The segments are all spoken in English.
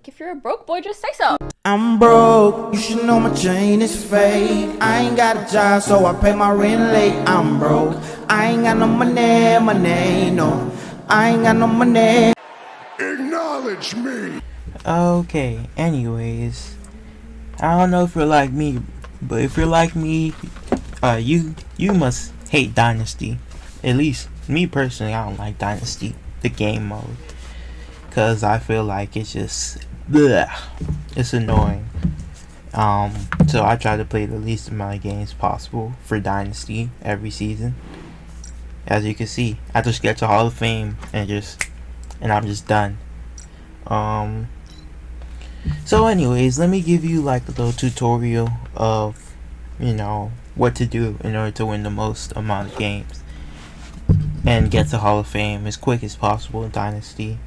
Like, if you're a broke boy, just say so. I'm broke, you should know my chain is fake. I ain't got a job, so I pay my rent late. I'm broke, I ain't got no money, no. I ain't got no money. Acknowledge me. Okay, anyways, I don't know if you're like me, but if you're like me, you must hate Dynasty. At least me personally, I don't like Dynasty, the game mode, cause I feel like it's just bleh, it's annoying. So I try to play the least amount of games possible for Dynasty every season. As you can see, I just get to Hall of Fame and I'm just done. So anyways, let me give you like a little tutorial of, what to do in order to win the most amount of games and get to Hall of Fame as quick as possible in Dynasty.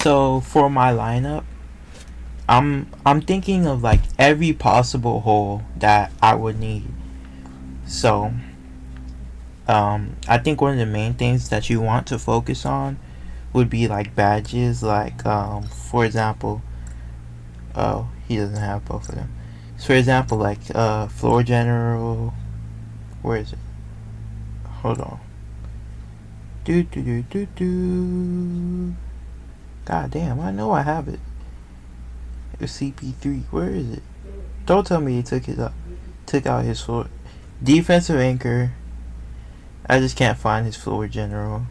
So for my lineup, I'm thinking of like every possible hole that I would need. So I think one of the main things that you want to focus on would be like badges, like for example, oh, he doesn't have both of them. So for example, like floor general, where is it? Hold on. God damn, I know I have it. It's CP3. Where is it? Don't tell me he took out his floor defensive anchor. I just can't find his floor general.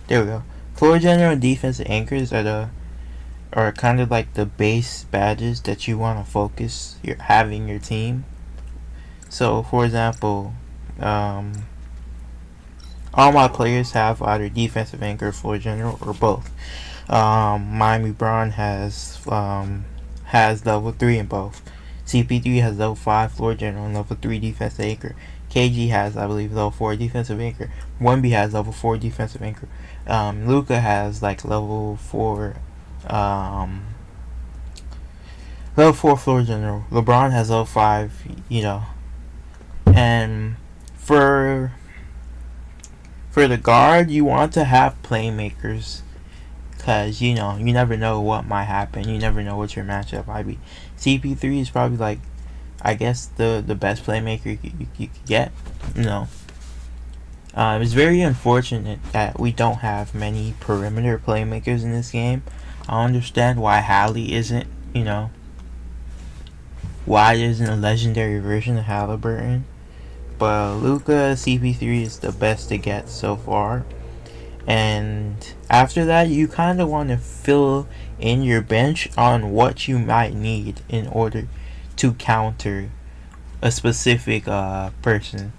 There we go. Floor general and defensive anchors are kind of like the base badges that you want to focus having your team. So for example, all my players have either defensive anchor, floor general, or both. Miami Braun has level 3 in both. CP3 has level 5 floor general and level 3 defensive anchor. KG has, I believe, level 4 defensive anchor. Wemby has level 4 defensive anchor. Luka has like level 4 floor general. LeBron has level 5, And for the guard, you want to have playmakers, because you never know what might happen. You never know what your matchup might be. CP3 is probably like, I guess, the best playmaker you could get. It's very unfortunate that we don't have many perimeter playmakers in this game. I understand why Hallie isn't, why there isn't a legendary version of Halliburton. But Luka, CP3 is the best to get so far. And after that, you kind of want to fill in your bench on what you might need in order to counter a specific person.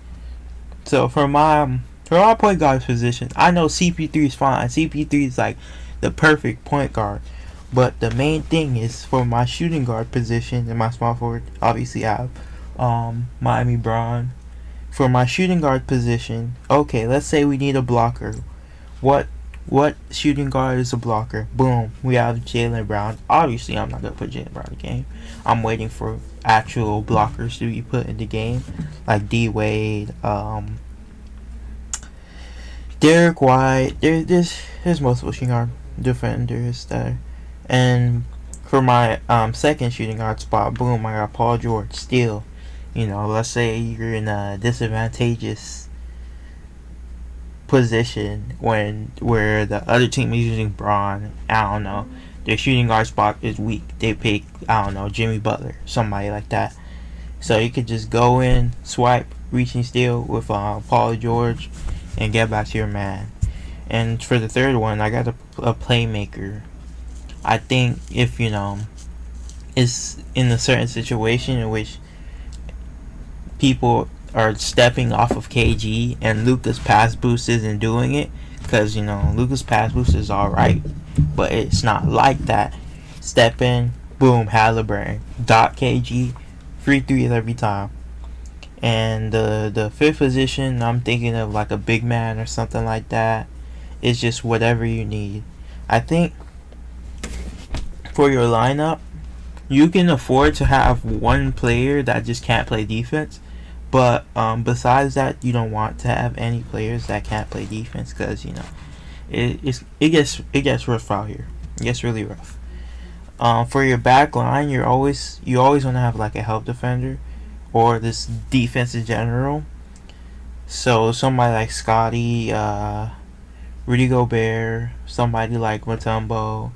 So for my point guard position, I know CP3 is fine. CP3 is like the perfect point guard. But the main thing is, for my shooting guard position and my small forward, obviously I have Miami Braun. For my shooting guard position, okay, let's say we need a blocker. What shooting guard is a blocker? Boom, we have Jaylen Brown. Obviously, I'm not gonna put Jaylen Brown in the game. I'm waiting for actual blockers to be put in the game, like D Wade, Derek White. There's multiple shooting guard defenders there. And for my second shooting guard spot, boom, I got Paul George. Still, let's say you're in a disadvantageous position where the other team is using Braun. I don't know, their shooting guard spot is weak. They pick, I don't know, Jimmy Butler, somebody like that. So you could just go in, swipe, reach and steal with Paul George, and get back to your man. And for the third one, I got a playmaker. I think if it's in a certain situation in which people are stepping off of KG and Luka's pass boost isn't doing it, because Luka's pass boost is alright, but it's not like that. Step in, boom, Halliburton, dot KG, free threes every time. And the fifth position, I'm thinking of like a big man or something like that. It's just whatever you need. I think for your lineup, you can afford to have one player that just can't play defense. But besides that, you don't want to have any players that can't play defense, because it gets rough out here. It gets really rough. For your back line, you always want to have like a help defender or this defense in general. So somebody like Scotty, Rudy Gobert, somebody like Mutombo.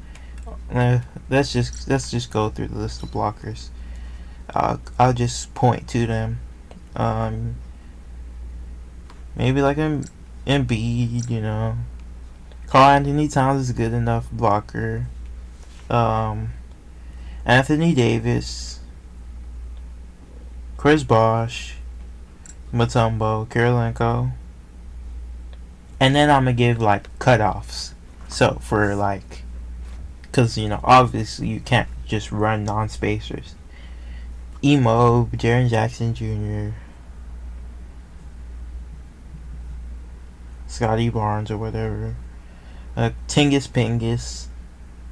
Let's just go through the list of blockers. I'll just point to them. Maybe like Embiid, you know. Karl Anthony Towns is a good enough blocker. Anthony Davis, Chris Bosh, Mutombo, Kirilenko. And then I'm gonna give like cutoffs. So for like, cause you know obviously you can't just run non-spacers. Emo, Jaren Jackson Jr., Scotty Barnes or whatever, Tingus Pingus.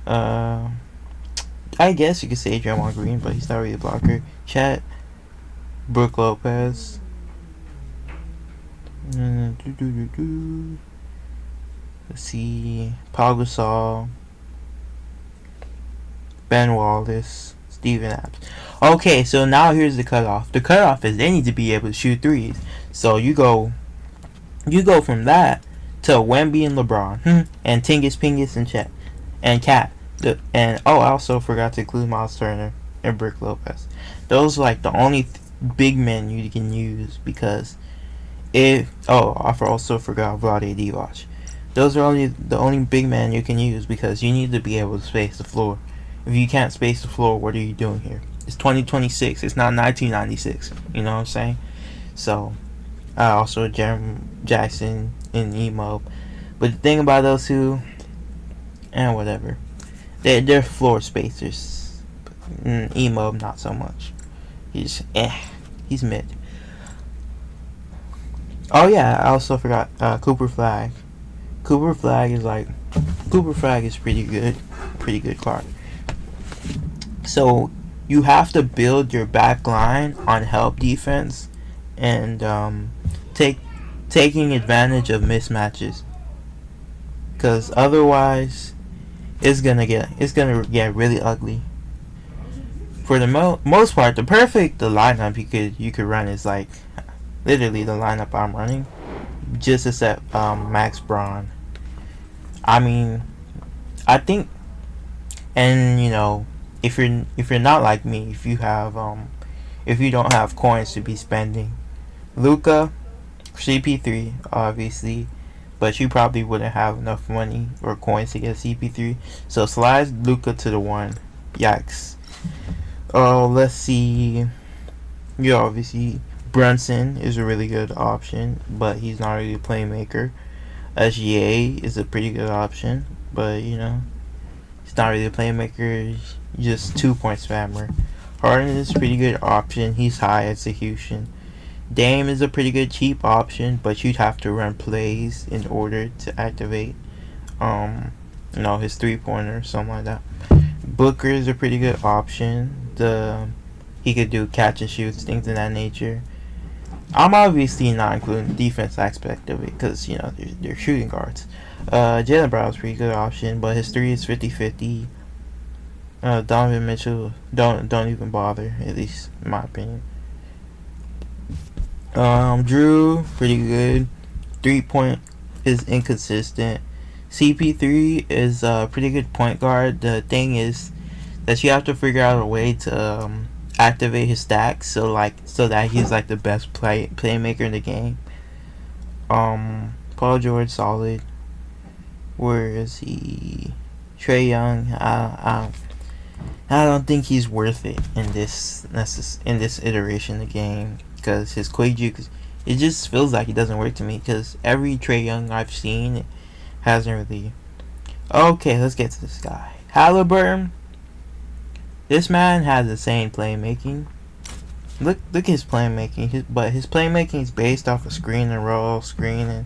I guess you could say Draymond Green, but he's not really a blocker. Chet, Brook Lopez. Let's see, Paul Gasol, Ben Wallace, Steven Adams. Okay, so now here's the cutoff. The cutoff is they need to be able to shoot threes. So you go from that to Wemby and LeBron, and Tingus Pingus and Chet, and Cat. I also forgot to include Miles Turner and Brook Lopez. Those are like the only big men you can use because I also forgot Vlade Divac. Those are the only big men you can use because you need to be able to space the floor. If you can't space the floor, what are you doing here? It's 2026. It's not 1996. You know what I'm saying? So, also Jaren Jackson and Emo. But the thing about those two, and whatever, they're floor spacers. Emo, not so much. He's mid. Oh yeah, I also forgot Cooper Flag. Cooper Flag is pretty good card. So you have to build your back line on help defense and taking advantage of mismatches, because otherwise it's gonna get really ugly. For the most part, the lineup you could run is like literally the lineup I'm running, just except Max Braun. I mean, I think, and you know, if you're not like me, if you don't have coins to be spending, Luka, CP3 obviously, but you probably wouldn't have enough money or coins to get CP3, so slide Luka to the 1. Yikes. Oh, let's see. Yeah, obviously Brunson is a really good option, but he's not really a playmaker. SGA is a pretty good option, but you know, he's not really a playmaker. He's just 2-point spammer. Harden is a pretty good option. He's high execution. Dame is a pretty good cheap option, but you'd have to run plays in order to activate his 3-pointer, something like that. Booker is a pretty good option. He could do catch and shoots, things of that nature. I'm obviously not including the defense aspect of it because, you know, they're shooting guards. Jaylen Brown's a pretty good option, but his 3 is 50-50. Donovan Mitchell, don't even bother, at least in my opinion. Drew, pretty good. 3-point is inconsistent. CP3 is a pretty good point guard. The thing is that you have to figure out a way to activate his stacks so that he's like the best playmaker in the game. Paul George, solid. Where is he? Trae Young, I don't think he's worth it in this iteration of the game because his quick juke, it just feels like it doesn't work to me because every Trae Young I've seen hasn't really. Okay, let's get to this guy. Halliburton. This man has insane playmaking. Look at his playmaking. But his playmaking is based off of screen and roll, screening.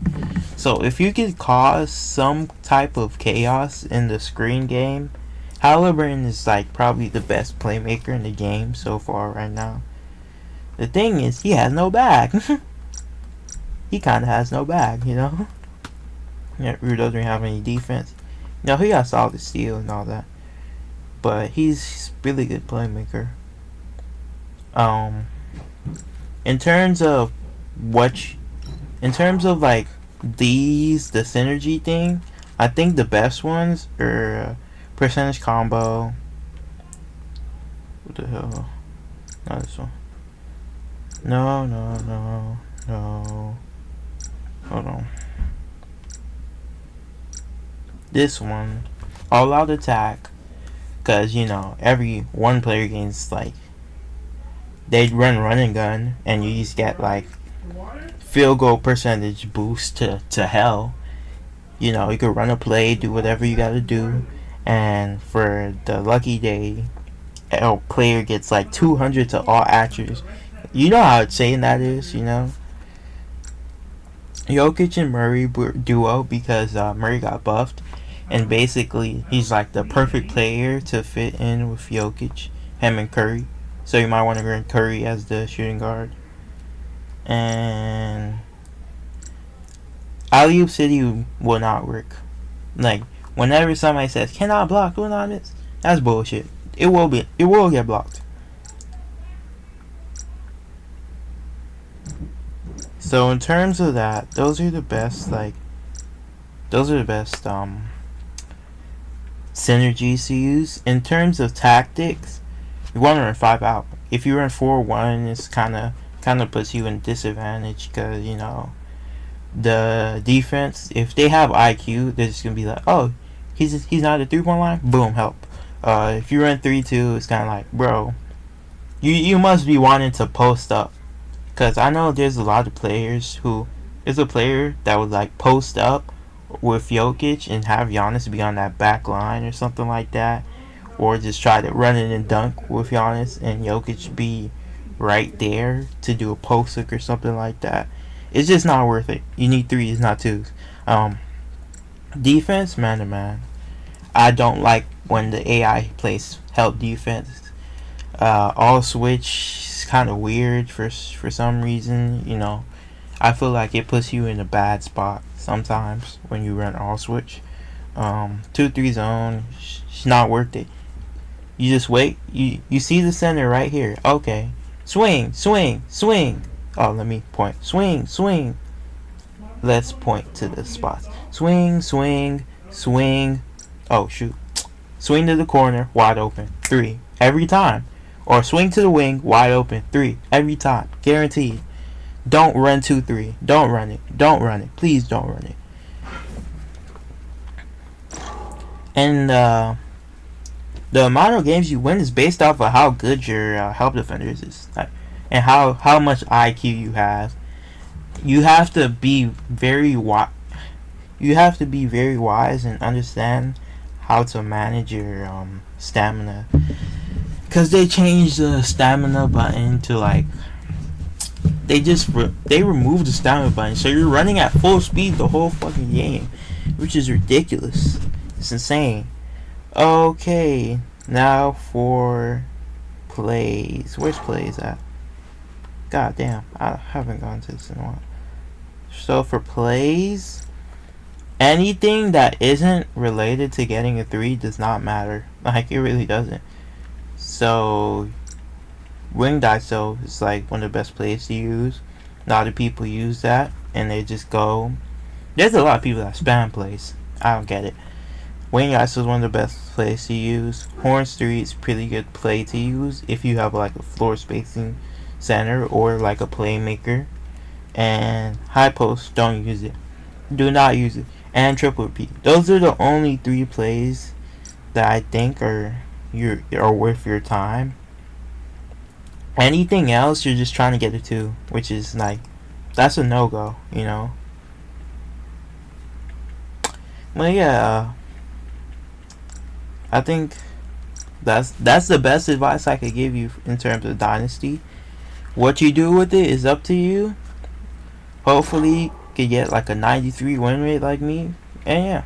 So if you could cause some type of chaos in the screen game, Halliburton is like probably the best playmaker in the game so far right now. The thing is, he has no bag. He kind of has no bag, you know. Yeah, Rue doesn't have any defense. No, he got solid steal and all that, but he's really good playmaker. Um, in terms of what, in terms of like the synergy thing, I think the best ones are percentage combo. What the hell? Not this one. No. Hold on. This one, all out attack, cause you know every one player gains like they run and gun, and you just get like field goal percentage boost to hell. You know, you could run a play, do whatever you gotta do, and for the lucky day, a player gets like 200 to all attributes. You know how insane that is, you know. Jokic and Murray duo because Murray got buffed, and basically he's like the perfect player to fit in with Jokic, him and Curry. So you might want to run Curry as the shooting guard. And Alley-oop City will not work. Like whenever somebody says cannot block, will not miss, that's bullshit. It will get blocked. So in terms of that, those are the best synergies to use. In terms of tactics, you want to run 5 out. If you run 4-1, it's kind of puts you in disadvantage because you know the defense. If they have IQ, they're just gonna be like, oh, he's not at the 3-point line. Boom, help. If you run 3-2, it's kind of like, bro, you must be wanting to post up. Because I know there's a lot of players who... There's a player that would like post up with Jokic and have Giannis be on that back line or something like that. Or just try to run it and dunk with Giannis and Jokic be right there to do a post hook or something like that. It's just not worth it. You need 3s, not 2s. Defense, man to man. I don't like when the AI plays help defense. All switch is kind of weird for some reason. You know, I feel like it puts you in a bad spot sometimes when you run all switch. 2-3 zone, it's not worth it. You just wait. You see the center right here. Okay, swing. Oh, let me point. Swing. Let's point to the spots. Swing. Oh shoot. Swing to the corner, wide open. 3 every time. Or swing to the wing, wide open. 3 every time. Guaranteed. Don't run 2-3. Don't run it. Please don't run it. And the amount of games you win is based off of how good your help defenders is. And how much IQ you have. You have to be very wise. You have to be very wise and understand how to manage your stamina. Cause they changed the stamina button to like they removed the stamina button, so you're running at full speed the whole fucking game, which is ridiculous. It's insane. Okay, now for plays. Where's plays at? God damn, I haven't gone to this in a while. So for plays, anything that isn't related to getting a 3 does not matter. Like, it really doesn't. So wing ISO is like one of the best plays to use. A lot of people use that and they just go. There's a lot of people that spam plays. I don't get it. Wing ISO is one of the best plays to use. Horns 3 is pretty good play to use if you have like a floor spacing center or like a playmaker. And high post, don't use it. Do not use it. And triple P. Those are the only 3 plays that I think are worth your time. Anything else, you're just trying to get a 2, which is like, that's a no-go, you know. But yeah, I think that's the best advice I could give you in terms of Dynasty. What you do with it is up to you. Hopefully, you could get like a 93 win rate like me. And yeah.